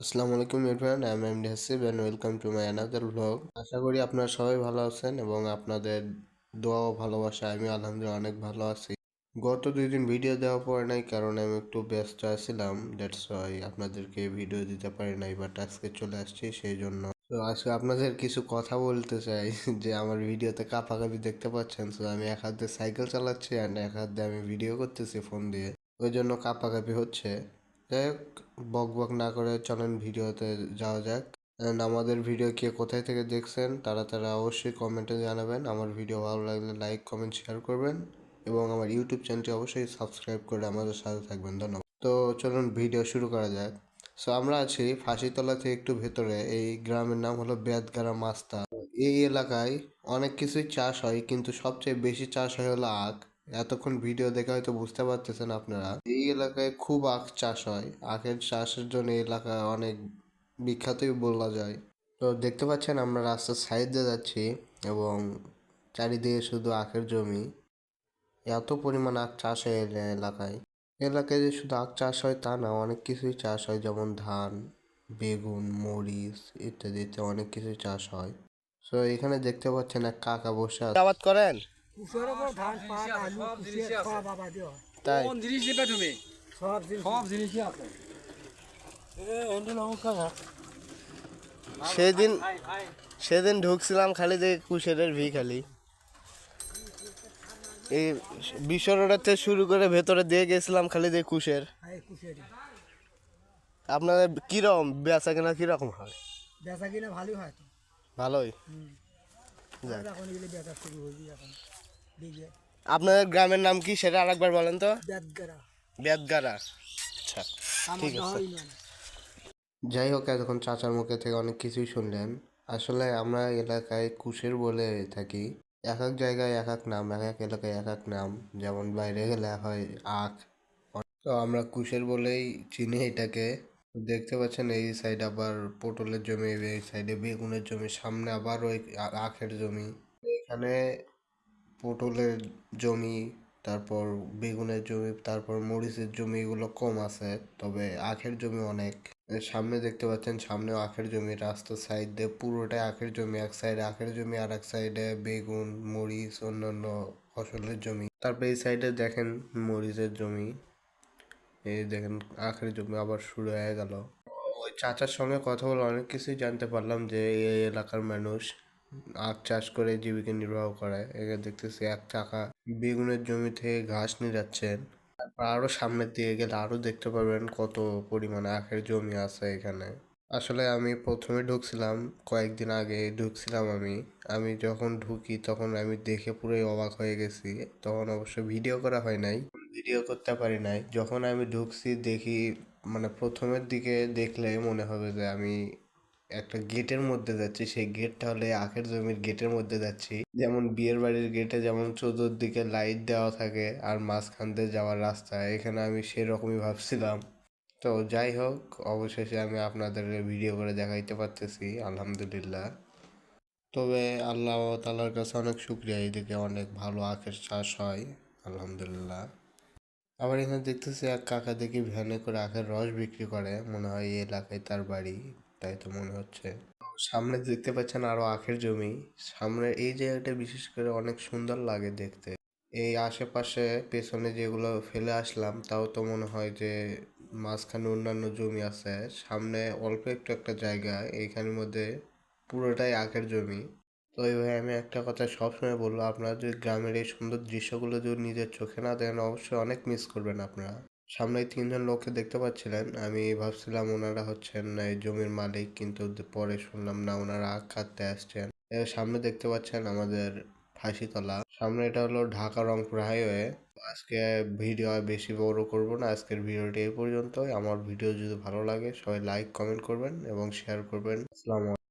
আসসালামু আলাইকুম everyone, I am MD Hasib and welcome to my another blog. আশা করি আপনারা সবাই ভালো আছেন এবং আপনাদের দোয়া ও ভালোবাসা আমি আলহামদুলিল্লাহ অনেক ভালো আছি। গত 2 দিন ভিডিও দেওয়া পড়ে নাই কারণ আমি একটু ব্যস্ত আছিলাম, দ্যাটস ওয়াই আপনাদেরকে ভিডিও দিতে পারি নাই, বাট আজকে চলে আসছি সেই জন্য। তো আজকে আপনাদের কিছু কথা বলতে চাই যে আমার ভিডিওতে কাঁপাকাঁপি দেখতে পাচ্ছেন। তো আমি এক হাত দিয়ে সাইকেল চালাচ্ছি অ্যান্ড এক হাত দিয়ে আমি ভিডিও করতেছি ফোন দিয়ে, ওই জন্য কাঁপাকাঁপি হচ্ছে। যাই হোক, বক বক না করে চলেন ভিডিওতে যাওয়া যাক। অ্যান্ড আমাদের ভিডিও কে কোথায় থেকে দেখছেন তারা অবশ্যই কমেন্টে জানাবেন। আমার ভিডিও ভালো লাগলে লাইক কমেন্ট শেয়ার করবেন এবং আমার ইউটিউব চ্যানেলটি অবশ্যই সাবস্ক্রাইব করে আমাদের সাথে থাকবেন। ধন্যবাদ। তো চলুন ভিডিও শুরু করা যাক। সো আমরা আছি ফাঁসিতলা থেকে একটু ভেতরে, এই গ্রামের নাম হলো বেদগাড়া মাস্তা। এই এলাকায় অনেক কিছুই চাষ হয় কিন্তু সবচেয়ে বেশি চাষ হয় হলো আখ। এতক্ষণ ভিডিও দেখে হয়তো বুঝতে পারতেছেন আপনারা, এই এলাকায় খুব আখ চাষ হয়। আখের চাষের জন্য এই এলাকা অনেক বিখ্যাতই বলা যায়। তো দেখতে পাচ্ছেন আমরা রাস্তার সাইড দিয়ে যাচ্ছি এবং চারিদিকে শুধু আখের জমি। এত পরিমাণ আখ চাষ হয় এই এলাকায়। এলাকায় যে শুধু আখ চাষ হয় তা না, অনেক কিছুই চাষ হয়, যেমন ধান, বেগুন, মরিচ ইত্যাদি ইত্যাদি অনেক কিছুই চাষ হয়। তো এখানে দেখতে পাচ্ছেন এক কাকা বসে আছে। আবাদ করেন? কুশের উপর ধান, পাট, আলু, কুশের সব আবাদই হয়। তাই কোন জিনিস নেবে তুমি? সব জিনিসই আছে। সেদিন সেদিন ঢুকছিলাম খালি দেখে কুশেরের ভি খালি। এই বিশ্ব রোডের থেকে শুরু করে ভেতরে দিয়ে গেছিলাম খালি দেখে কুশের। কুশেরই আপনাদের কিরকম বেচা কেনা কিরকম হয়? বেচা কিনা ভালোই হয় তো। ভালোই। হুম। যাক। এখন এগুলি বেচা শুরু হয়েছে এখন দিকে আপনাদের গ্রামের নাম কি সেটা আরেকবার বলেন তো। বেদগাড়া বেদগাড়া। আচ্ছা, আমার ঠিক আছে। দহই নয়। যাই হোক, এতক্ষণ চাচার মুখে থেকে অনেক কিছুই শুনলেন। আসলে আমরা এলাকায় কুশের বলে থাকি। এক এক জায়গায় এক এক নাম, এক এক এলাকায় এক এক নাম। যেমন বাইরে গেলে হয় আখ, তো আমরা কুশের বলেই চিনি এটাকে। দেখতে পাচ্ছেন এই সাইড আবার পটলের জমি, এই সাইডে বেগুনের জমি, সামনে আবার ওই আখের জমি। এখানে পটলের জমি, তারপর বেগুনের জমি, তারপর মরিচের জমি এগুলো কম আছে, তবে আখের জমি অনেক। সামনে দেখতে পাচ্ছেন, সামনেও আখের জমি, রাস্তার সাইড দিয়ে পুরোটাই আখের জমি। এক সাইডে আখের জমি আর এক সাইডে বেগুন, মরিচ, অন্যান্য ফসলের জমি। তারপর এই সাইডে দেখেন মরিচের জমি, এই দেখেন আখের জমি আবার শুরু হয়ে গেল। ওই চাচার সঙ্গে কথা বলে অনেক কিছুই জানতে পারলাম যে এই এলাকার মানুষ আখ চাষ করে জীবিকা নির্বাহ করে। এখানে দেখতেছি এক কাকা বেগুনের জমি থেকে ঘাস নিয়ে যাচ্ছেন। তারপর আরো সামনের দিকে গেলে আরো দেখতে পারবেন কত পরিমাণে আখের জমি আছে এখানে। আসলে আমি প্রথমে ঢুকছিলাম, কয়েকদিন আগে ঢুকছিলাম আমি। আমি যখন ঢুকি তখন আমি দেখে পুরোই অবাক হয়ে গেছি। তখন অবশ্য ভিডিও করা হয় নাই, ভিডিও করতে পারি নাই। যখন আমি ঢুকছি দেখি, মানে প্রথমের দিকে দেখলে মনে হবে যে আমি একটা গেটের মধ্যে যাচ্ছি, সেই গেটটা হলে আখের জমির গেটের মধ্যে যাচ্ছি। যেমন বিয়ের বাড়ির গেটে যেমন চতুর্দিকে লাইট দেওয়া থাকে আর মাঝখান দিয়ে যাওয়ার রাস্তা, এখানে আমি সেরকমই ভাবছিলাম। তো যাই হোক, অবশেষে আমি আপনাদের ভিডিও করে দেখাইতে পারতেছি, আলহামদুলিল্লাহ। তবে আল্লাহ তাআলার কাছে অনেক শুক্রিয়া, এইদিকে অনেক ভালো আখের চাষ হয়, আলহামদুলিল্লাহ। আবার এখানে দেখতেছি এক কাকা দেখি ভ্যানে করে আখের রস বিক্রি করে, মনে হয় এই এলাকায় তার বাড়ি, তাই তো মনে হচ্ছে। সামনে দেখতে পাচ্ছেন আরো আখের জমি। সামনে এই জায়গাটা বিশেষ করে অনেক সুন্দর লাগে দেখতে। এই আশেপাশে পেছনে যেগুলো ফেলে আসলাম তাও তো মনে হয় যে মাঝখানে অন্যান্য জমি আছে। সামনে অল্প একটু একটা জায়গা, এইখানের মধ্যে পুরোটাই আখের জমি। তো এইভাবে আমি একটা কথা সবসময় বলবো, আপনারা যদি গ্রামের এই সুন্দর দৃশ্যগুলো যদি নিজের চোখে না দেখেন অবশ্যই অনেক মিস করবেন আপনারা। সামনে 3 জন লোককে দেখতে পাচ্ছিলেন, আমি ভাবছিলাম ওনারা হচ্ছেন এই জমির মালিক, কিন্তু পরে শুনলাম না, ওনারা আখ কাটতে আসছেন। এর সামনে দেখতে পাচ্ছেন আমাদের ফাঁসিতলা, সামনে এটা হলো ঢাকা রংপুর হাইওয়ে। আজকে ভিডিও আর বেশি বড় করব না, আজকের ভিডিওটি এই পর্যন্তই। আমার ভিডিও যদি ভালো লাগে সবাই লাইক কমেন্ট করবেন এবং শেয়ার করবেন। আসসালামু আলাইকুম।